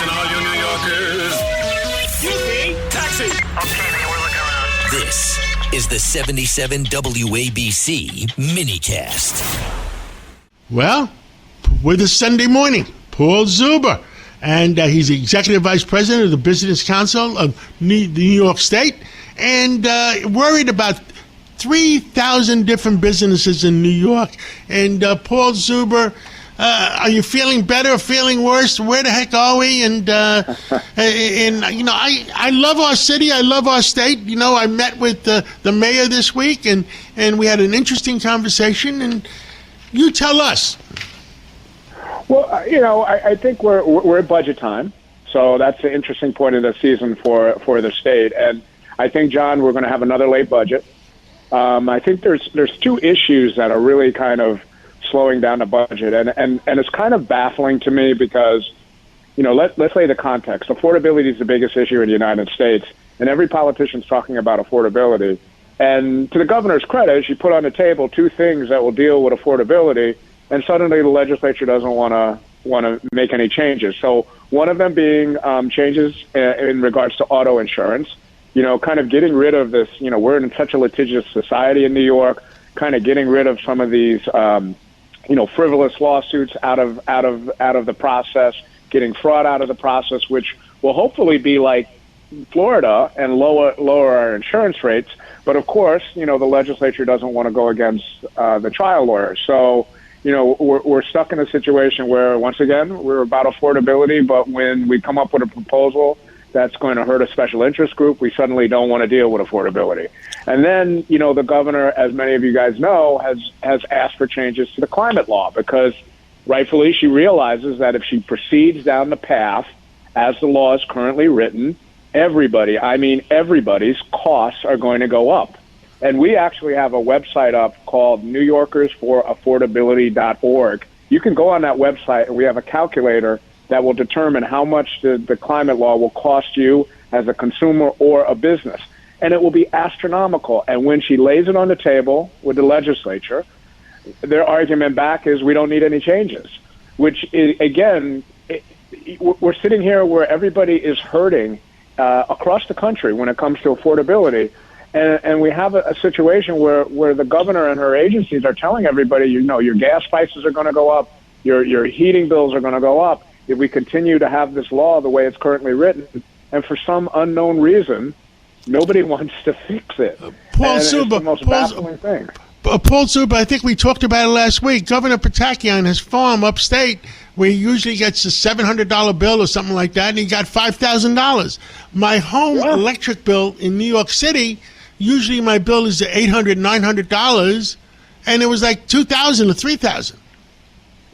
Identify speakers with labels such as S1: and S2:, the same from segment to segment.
S1: Attention all you New Yorkers. Excuse me, taxi.
S2: Okay, man, we're looking around.
S3: This is the 77 WABC minicast.
S4: Well, with a Sunday morning, Paul Zuber, and he's the Executive Vice President of the Business Council of New York State, and worried about 3,000 different businesses in New York. And Paul Zuber, are you feeling better or feeling worse? Where the heck are we? And you know, I love our city. I love our state. You know, I met with the mayor this week, and we had an interesting conversation. And you tell us.
S5: Well, you know, I think we're at budget time, so that's an interesting point of the season for the state. And I think, John, we're going to have another late budget. I think there's two issues that are really kind of slowing down the budget, and it's kind of baffling to me because, you know, let's lay the context. Affordability is the biggest issue in the United States, and every politician's talking about affordability. And to the governor's credit, she put on the table two things that will deal with affordability, and suddenly the legislature doesn't want to make any changes. So one of them being changes in regards to auto insurance. You know, kind of getting rid of this. You know, we're in such a litigious society in New York. Kind of getting rid of some of these, you know, frivolous lawsuits out of the process. Getting fraud out of the process, which will hopefully be like Florida and lower our insurance rates. But of course, you know, the legislature doesn't want to go against the trial lawyers. So, you know, we're stuck in a situation where, once again, we're about affordability, but when we come up with a proposal that's going to hurt a special interest group, we suddenly don't want to deal with affordability. And then, you know, the governor, as many of you guys know, has asked for changes to the climate law because rightfully she realizes that if she proceeds down the path as the law is currently written, everybody's costs are going to go up. And we actually have a website up called NewYorkersForAffordability.org. You can go on that website, and we have a calculator that will determine how much the climate law will cost you as a consumer or a business. And it will be astronomical. And when she lays it on the table with the legislature, their argument back is we don't need any changes, which is, again, we're sitting here where everybody is hurting across the country when it comes to affordability. And we have a situation where the governor and her agencies are telling everybody, you know, your gas prices are going to go up, your heating bills are going to go up if we continue to have this law the way it's currently written. And for some unknown reason, nobody wants to fix it.
S4: Paul Zuber,
S5: it's the most baffling thing.
S4: Paul Zuber, I think we talked about it last week. Governor Pataki on his farm upstate, where he usually gets a $700 bill or something like that, and he got $5,000. My home electric bill in New York City, usually my bill is $800, $900, and it was like $2,000 or $3,000.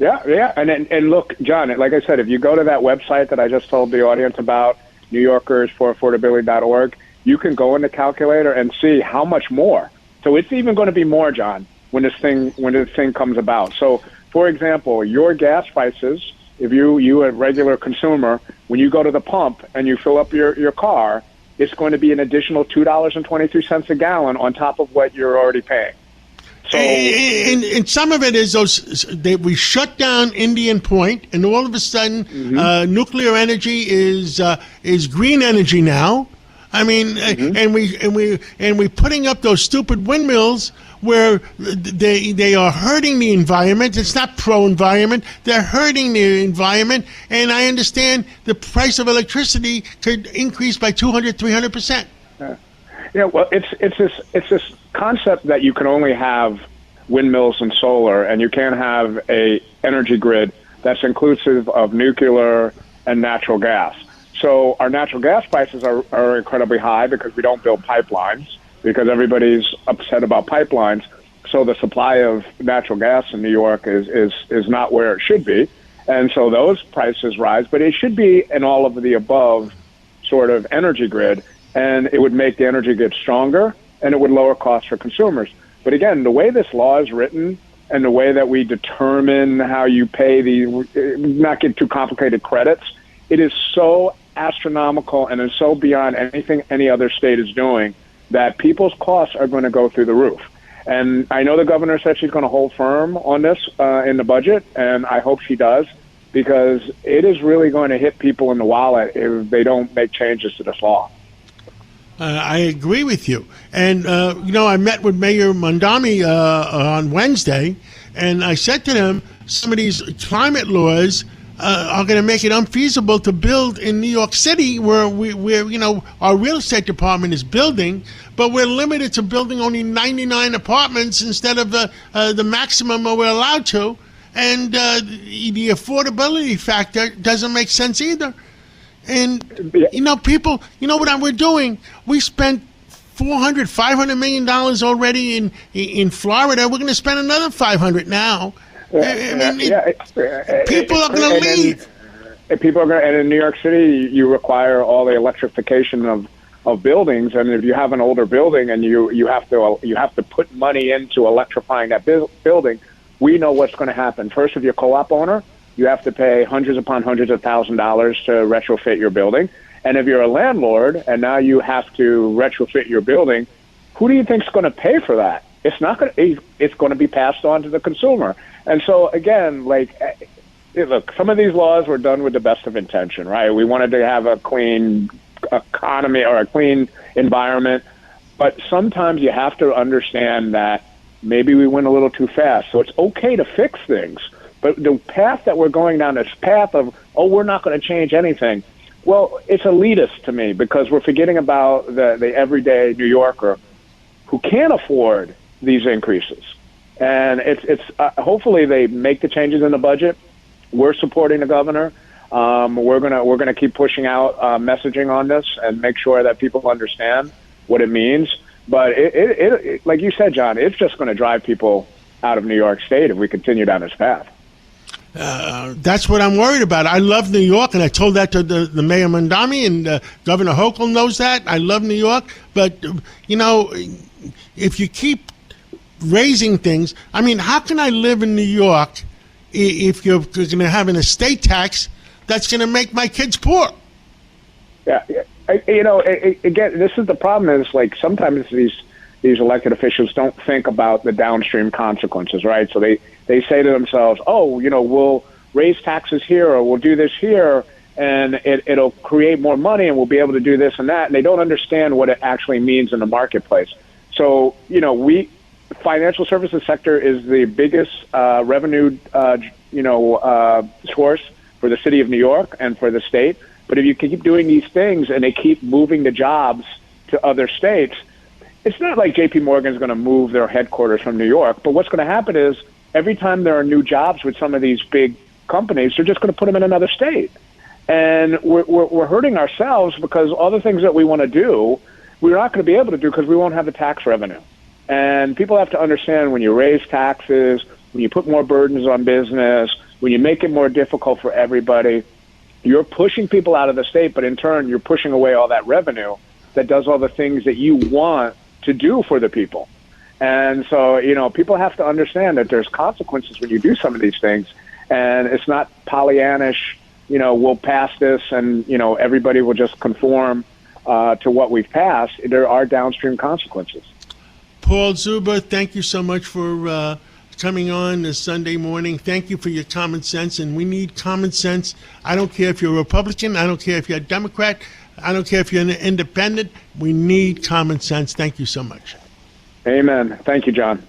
S5: Yeah, and look, John, like I said, if you go to that website that I just told the audience about, NewYorkersForAffordability.org, you can go in the calculator and see how much more. So it's even going to be more, John, when this thing comes about. So, for example, your gas prices, if you a regular consumer, when you go to the pump and you fill up your car, it's going to be an additional $2.23 a gallon on top of what you're already paying. So,
S4: and some of it is we shut down Indian Point, and all of a sudden, nuclear energy is green energy now. I mean, and we're putting up those stupid windmills where they are hurting the environment. It's not pro-environment. They're hurting the environment. And I understand the price of electricity could increase by 200-300%.
S5: Yeah, well, it's this concept that you can only have windmills and solar, and you can't have a energy grid that's inclusive of nuclear and natural gas. So our natural gas prices are incredibly high because we don't build pipelines, because everybody's upset about pipelines. So the supply of natural gas in New York is not where it should be. And so those prices rise, but it should be an all of the above sort of energy grid, and it would make the energy grid stronger, and it would lower costs for consumers. But again, the way this law is written and the way that we determine how you pay not get too complicated credits, it is so astronomical and is so beyond anything any other state is doing that people's costs are going to go through the roof. And I know the governor said she's going to hold firm on this in the budget, and I hope she does, because it is really going to hit people in the wallet if they don't make changes to this law.
S4: I agree with you. And, I met with Mayor Mondami on Wednesday, and I said to them, some of these climate laws are going to make it unfeasible to build in New York City where our real estate department is building, but we're limited to building only 99 apartments instead of the maximum we're allowed to. And the affordability factor doesn't make sense either. And, people, what we're doing? We spent $400 million already in Florida. We're going to spend another $500 now. People are going to leave.
S5: People are going, and in New York City, you require all the electrification of buildings. And if you have an older building and you have to put money into electrifying that building, we know what's going to happen. First, if you're a co-op owner, you have to pay hundreds upon hundreds of $1,000s to retrofit your building. And if you're a landlord and now you have to retrofit your building, who do you think is going to pay for that? It's not going to. It's going to be passed on to the consumer. And so again, look, some of these laws were done with the best of intention, right? We wanted to have a clean economy or a clean environment, but sometimes you have to understand that maybe we went a little too fast. So it's okay to fix things. But the path that we're going down, this path of, we're not going to change anything, well, it's elitist to me because we're forgetting about the everyday New Yorker who can't afford these increases. And it's hopefully they make the changes in the budget. We're supporting the governor. We're gonna keep pushing out messaging on this and make sure that people understand what it means. But it like you said, John, it's just going to drive people out of New York State if we continue down this path.
S4: That's what I'm worried about. I love New York, and I told that to the Mayor Mondami, and Governor Hochul knows that. I love New York, but, if you keep raising things, how can I live in New York if you're going to have an estate tax that's going to make my kids poor?
S5: Yeah. Again, this is the problem is, sometimes these elected officials don't think about the downstream consequences, right? So they say to themselves, we'll raise taxes here or we'll do this here and it'll create more money and we'll be able to do this and that. And they don't understand what it actually means in the marketplace. So, financial services sector is the biggest revenue, source for the city of New York and for the state. But if you keep doing these things and they keep moving the jobs to other states, it's not like J.P. Morgan is going to move their headquarters from New York. But what's going to happen is every time there are new jobs with some of these big companies, they're just going to put them in another state. And we're hurting ourselves because all the things that we want to do, we're not going to be able to do because we won't have the tax revenue. And people have to understand when you raise taxes, when you put more burdens on business, when you make it more difficult for everybody, you're pushing people out of the state, but in turn, you're pushing away all that revenue that does all the things that you want to do for the people. And so, people have to understand that there's consequences when you do some of these things. And it's not Pollyannish, we'll pass this and, everybody will just conform to what we've passed. There are downstream consequences.
S4: Paul Zuber, thank you so much for coming on this Sunday morning. Thank you for your common sense, and we need common sense. I don't care if you're a Republican. I don't care if you're a Democrat. I don't care if you're an independent. We need common sense. Thank you so much.
S5: Amen. Thank you, John.